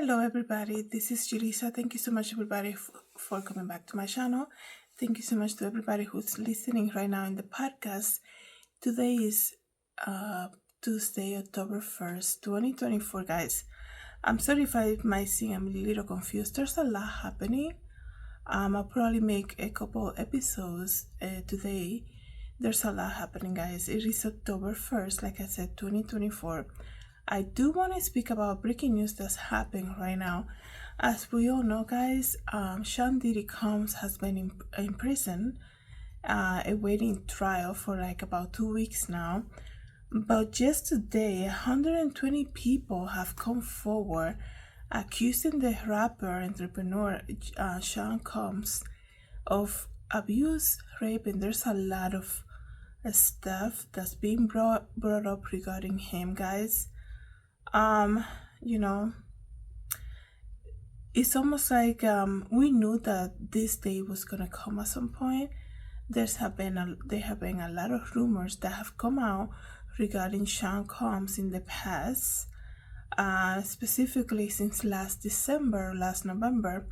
Hello, everybody. This is Julissa. Thank you so much, everybody, for coming back to my channel. Thank you so much to everybody who's listening right now in the podcast. Today is Tuesday, October 1st, 2024, guys. I'm sorry if I might seem I'm a little confused. There's a lot happening. I'll probably make a couple episodes today. There's a lot happening, guys. It is October 1st, like I said, 2024. I do want to speak about breaking news that's happening right now. As we all know, guys, Diddy Accused has been in prison, awaiting trial for like about 2 weeks now. But just today, 120 people have come forward accusing the rapper entrepreneur Sean Combs of abuse, rape, and there's a lot of stuff that's being brought up regarding him, guys. You know, it's almost like we knew that this day was gonna come at some point. There have been a lot of rumors that have come out regarding Sean Combs in the past, specifically since last November,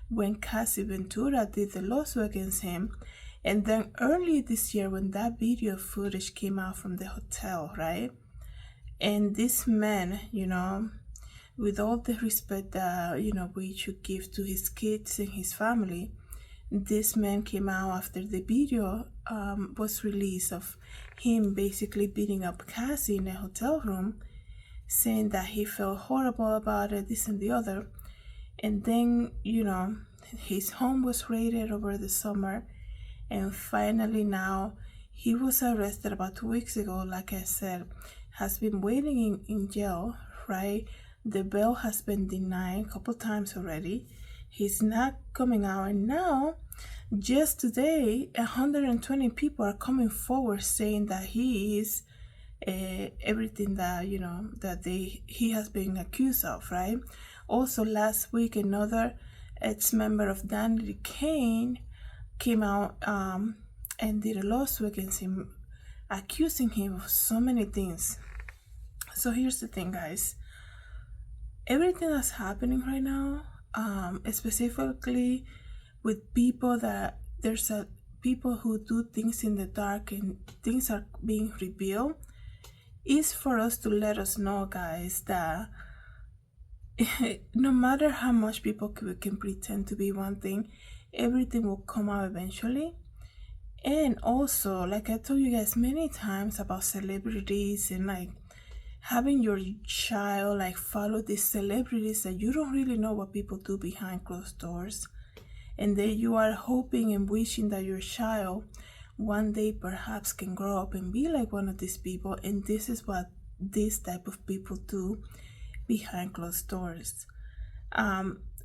when Cassie Ventura did the lawsuit against him, and then early this year when that video footage came out from the hotel, right? And this man, with all the respect that we should give to his kids and his family, this man came out after the video was released of him basically beating up Cassie in a hotel room, saying that he felt horrible about it, this and the other. And then his home was raided over the summer, and finally now he was arrested about 2 weeks ago. Like I said, has been waiting in jail, right? The bail has been denied a couple times already. He's not coming out, and now just today 120 people are coming forward saying that he is everything that he has been accused of, right? Also last week another ex-member of Diddy Accused came out and did a lawsuit against him, accusing him of so many things. So here's the thing, guys. Everything that's happening right now, specifically with people that there's people who do things in the dark and things are being revealed, is for us to let us know, guys, that no matter how much people can pretend to be one thing, everything will come out eventually. And also, like I told you guys many times about celebrities and like having your child like follow these celebrities that you don't really know what people do behind closed doors, and then you are hoping and wishing that your child one day perhaps can grow up and be like one of these people. And this is what this type of people do behind closed doors.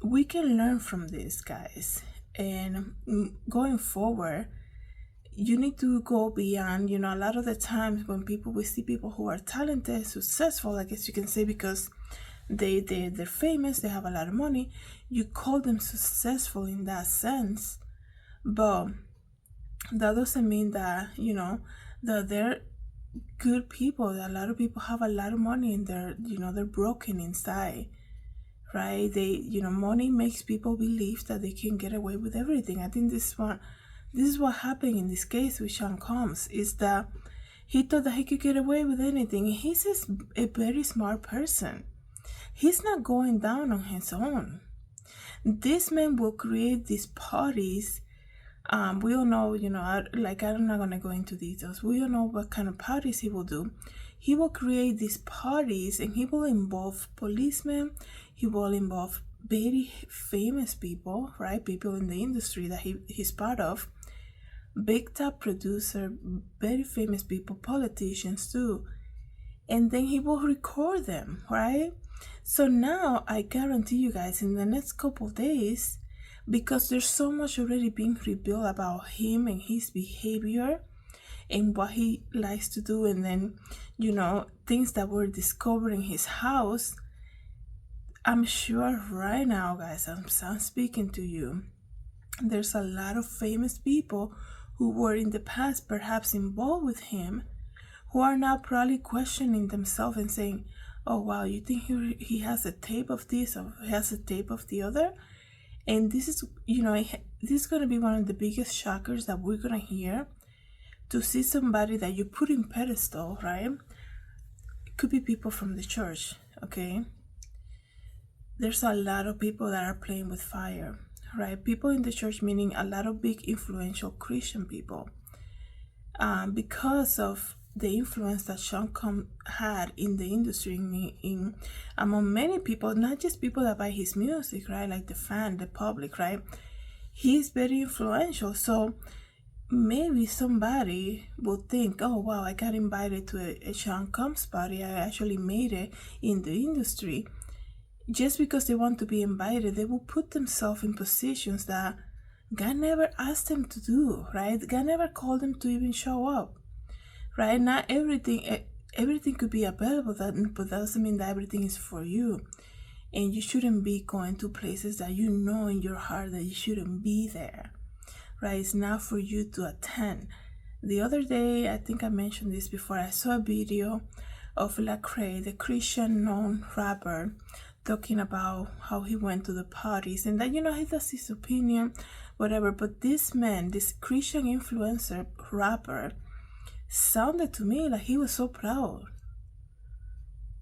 We can learn from this, guys, and going forward you need to go beyond. A lot of the times when we see people who are talented, successful, I guess you can say, because they're famous, they have a lot of money, you call them successful in that sense, but that doesn't mean that that they're good people. That a lot of people have a lot of money and they're broken inside, right? Money makes people believe that they can get away with everything. I think this is what happened in this case with Sean Combs, is that he thought that he could get away with anything. He's a very smart person. He's not going down on his own. This man will create these parties. We all know, I'm not going to go into details. We all know what kind of parties he will do. He will create these parties and he will involve policemen. He will involve very famous people, right? People in the industry that he's part of. Big top producer, very famous people, politicians too. And then he will record them, right? So now I guarantee you guys, in the next couple of days, because there's so much already being revealed about him and his behavior and what he likes to do, and then things that we're discovering in his house, I'm sure right now, guys, I'm speaking to you, there's a lot of famous people who were in the past perhaps involved with him, who are now probably questioning themselves and saying, Oh wow, you think he has a tape of this or has a tape of the other? And this is, this is going to be one of the biggest shockers that we're going to hear, to see somebody that you put in pedestal, right? It could be people from the church, okay? There's a lot of people that are playing with fire, right? People in the church, meaning a lot of big influential Christian people, because of the influence that Sean Combs had in the industry, in among many people, not just people that buy his music, right? Like the public, right? He's very influential. So maybe somebody will think, oh wow, I got invited to a Sean Combs party. I actually made it in the industry. Just because they want to be invited, they will put themselves in positions that God never asked them to do, right? God never called them to even show up, right? Not everything could be available, but that doesn't mean that everything is for you. And you shouldn't be going to places that you know in your heart that you shouldn't be there, right? It's not for you to attend. The other day, I think I mentioned this before, I saw a video of Lecrae, the Christian known rapper, talking about how he went to the parties and that, he does his opinion, whatever. But this man, this Christian influencer rapper, sounded to me like he was so proud,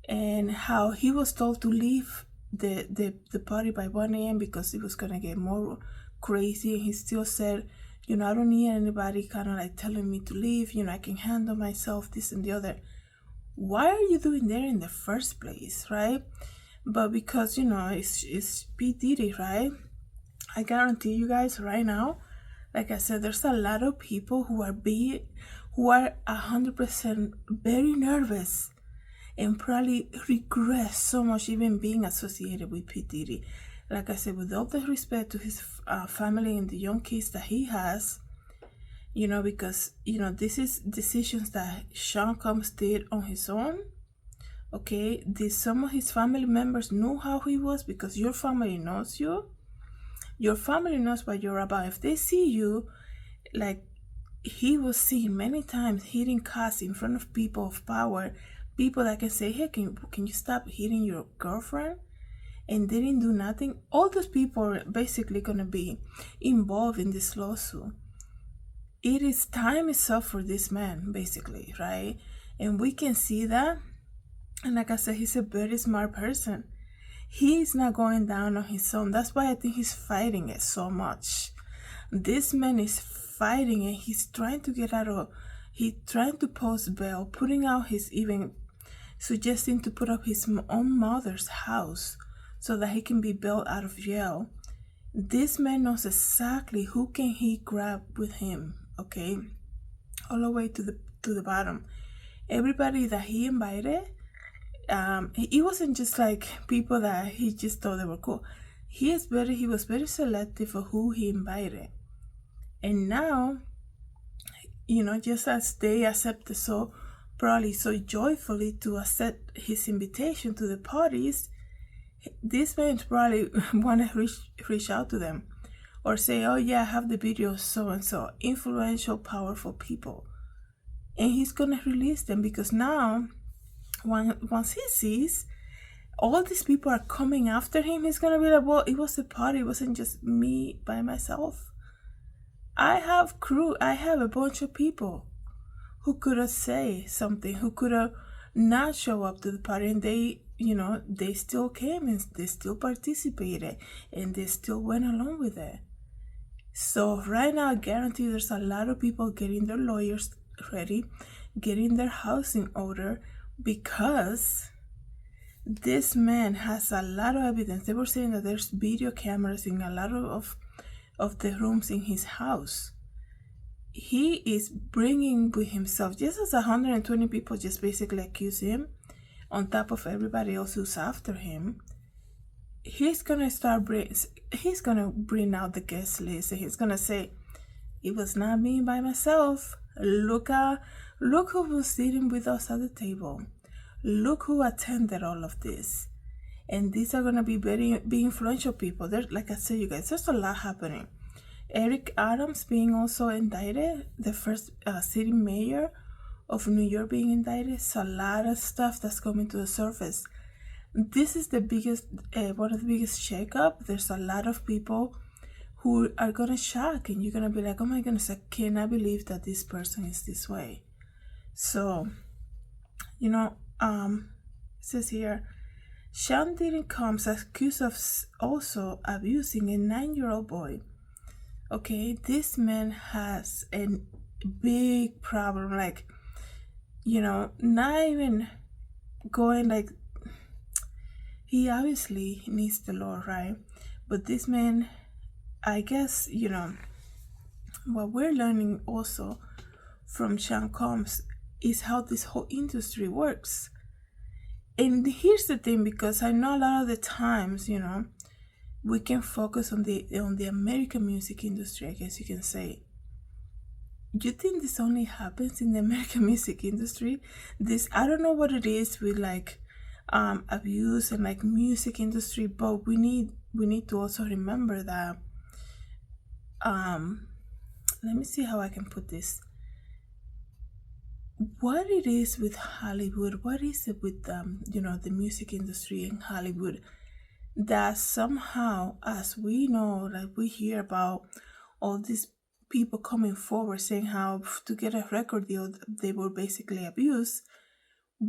and how he was told to leave the party by 1 a.m. because it was gonna get more crazy, and he still said, I don't need anybody kind of like telling me to leave, I can handle myself, this and the other. Why are you doing there in the first place, right? But because it's P. Diddy, right? I guarantee you guys right now, like I said, there's a lot of people who are 100% very nervous and probably regret so much even being associated with P. Diddy. Like I said, with all the respect to his family and the young kids that he has, because this is decisions that Sean Combs did on his own. Okay, some of his family members knew how he was, because your family knows you. Your family knows what you're about. If they see you, like he was seen many times hitting cars in front of people of power, people that can say, hey, can you stop hitting your girlfriend? And they didn't do nothing. All those people are basically going to be involved in this lawsuit. Time is up for this man, basically, right? And we can see that. And like I said, he's a very smart person. He's not going down on his own. That's why I think he's fighting it so much. This man is fighting it. He's trying to get he's trying to post bail, putting out even suggesting to put up his own mother's house so that he can be bailed out of jail. This man knows exactly who can he grab with him, okay? All the way to the bottom. Everybody that he invited, it wasn't just like people that he just thought they were cool. He was very selective of who he invited. And now, just as they accepted probably so joyfully to accept his invitation to the parties, this man probably want to reach out to them or say, oh yeah, I have the video of so-and-so, influential, powerful people. And he's going to release them, because now, once he sees all these people are coming after him, he's going to be like, well, it was a party. It wasn't just me by myself. I have a bunch of people who could have said something, who could have not show up to the party, and they still came and they still participated and they still went along with it. So right now, I guarantee there's a lot of people getting their lawyers ready, getting their house in order, because this man has a lot of evidence. They were saying that there's video cameras in a lot of the rooms in his house. He is bringing with himself, just as 120 people just basically accuse him, on top of everybody else who's after him. He's gonna bring out the guest list, and he's gonna say, it was not me by myself. Look who was sitting with us at the table. Look who attended all of this. And these are gonna be very influential people. Like I said, you guys, there's a lot happening. Eric Adams being also indicted, the first city mayor of New York being indicted. It's a lot of stuff that's coming to the surface. This is the biggest, one of the biggest shakeup. There's a lot of people who are gonna shock, and you're gonna be like, "Oh my goodness, I cannot believe that this person is this way." So, you know, it says here, Sean Diddy comes accused of also abusing a 9-year-old boy. Okay, this man has a big problem, like, not even going like, he obviously needs the Lord, right? But this man, I guess, what we're learning also from Sean Combs is how this whole industry works. And here's the thing, because I know a lot of the times, we can focus on the American music industry, I guess you can say. You think this only happens in the American music industry? This, I don't know what it is with like abuse and like music industry, but we need to also remember that let me see how I can put this. What it is with Hollywood, what is it with the music industry in Hollywood, that somehow, as we know, like we hear about all these people coming forward saying how to get a record deal they were basically abused.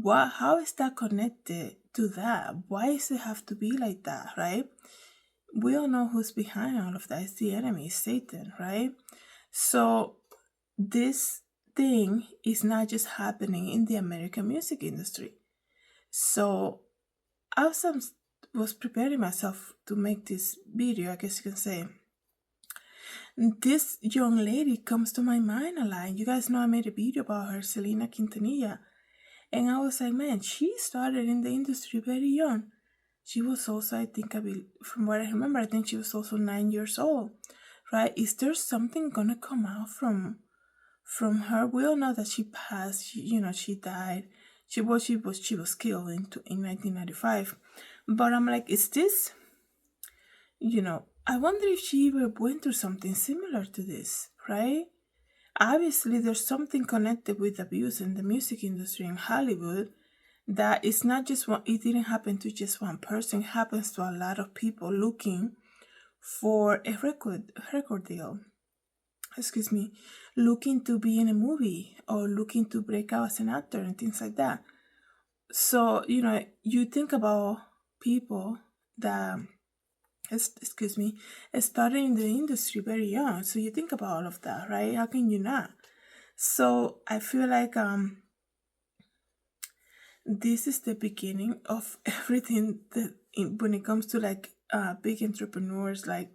How is that connected to that? Why does it have to be like that, right? We all know who's behind all of that. It's the enemy, it's Satan, right? So this thing is not just happening in the American music industry. So I was preparing myself to make this video, I guess you can say. This young lady comes to my mind a lot. You guys know I made a video about her, Selena Quintanilla. And I was like, man, she started in the industry very young. She was also, I think, from what I remember, I think she was also 9 years old, right? Is there something gonna come out from her? We all know that she passed. She died. She was killed in 1995. But I'm like, is this? I wonder if she ever went through something similar to this, right? Obviously, there's something connected with abuse in the music industry in Hollywood that it's not just one, it didn't happen to just one person, it happens to a lot of people looking for a record deal. Excuse me, looking to be in a movie or looking to break out as an actor and things like that. So, you think about people that started in the industry very young. So you think about all of that, right? How can you not? So I feel like this is the beginning of everything that when it comes to like big entrepreneurs, like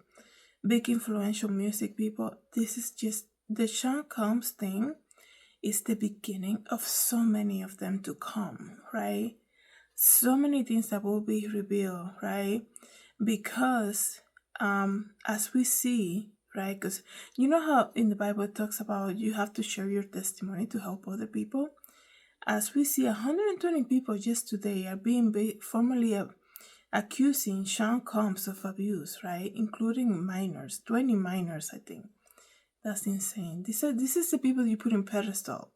big influential music people. This is just the Sean Combs thing is the beginning of so many of them to come, right? So many things that will be revealed, right? Because as we see, right, because you know how in the Bible it talks about you have to share your testimony to help other people. As we see, 120 people just today are being formally accusing Sean Combs of abuse, right, including minors, 20 minors, I think. That's insane. This is the people you put in pedestal.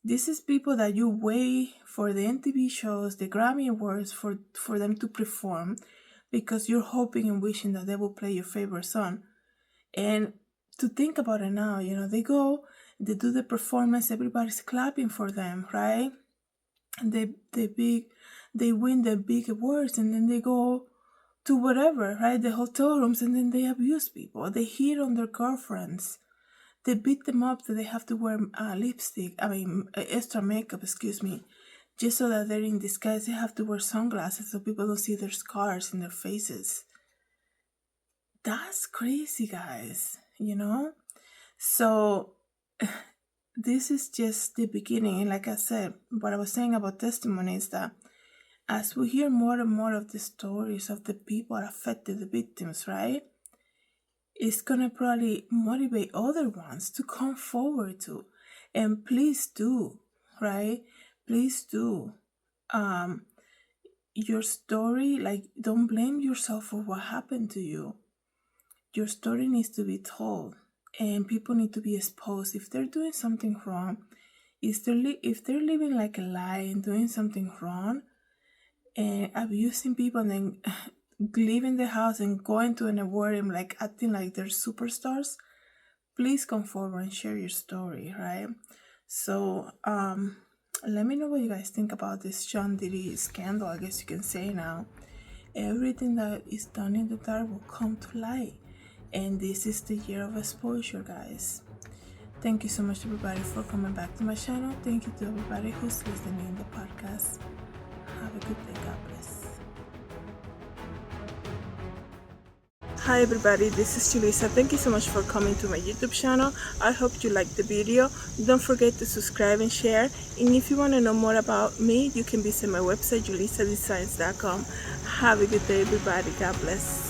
This is people that you wait for the MTV shows, the Grammy Awards for them to perform, because you're hoping and wishing that they will play your favorite song. And to think about it now, they go, they do the performance, everybody's clapping for them, right? And they win the big awards, and then they go to whatever, right? The hotel rooms, and then they abuse people. They hit on their girlfriends. They beat them up that they have to wear extra makeup, just so that they're in disguise. They have to wear sunglasses so people don't see their scars in their faces. That's crazy, guys, So this is just the beginning. And like I said, what I was saying about testimony is that as we hear more and more of the stories of the people affected, the victims, right? It's gonna probably motivate other ones to come forward too. And please do, right? Please do. Your story, like, don't blame yourself for what happened to you. Your story needs to be told, and people need to be exposed. If they're doing something wrong, if they're living like a lie and doing something wrong and abusing people and then leaving the house and going to an award and like acting like they're superstars, please come forward and share your story, right? So let me know what you guys think about this John Diddy scandal, I guess you can say now. Everything that is done in the dark will come to light, and this is the year of exposure, guys. Thank you so much, everybody, for coming back to my channel. Thank you to everybody who's listening in the podcast. Have a good day. God bless. Hi everybody, this is Julissa. Thank you so much for coming to my YouTube channel. I hope you liked the video. Don't forget to subscribe and share. And if you want to know more about me, you can visit my website, julissadesigns.com. Have a good day, everybody. God bless.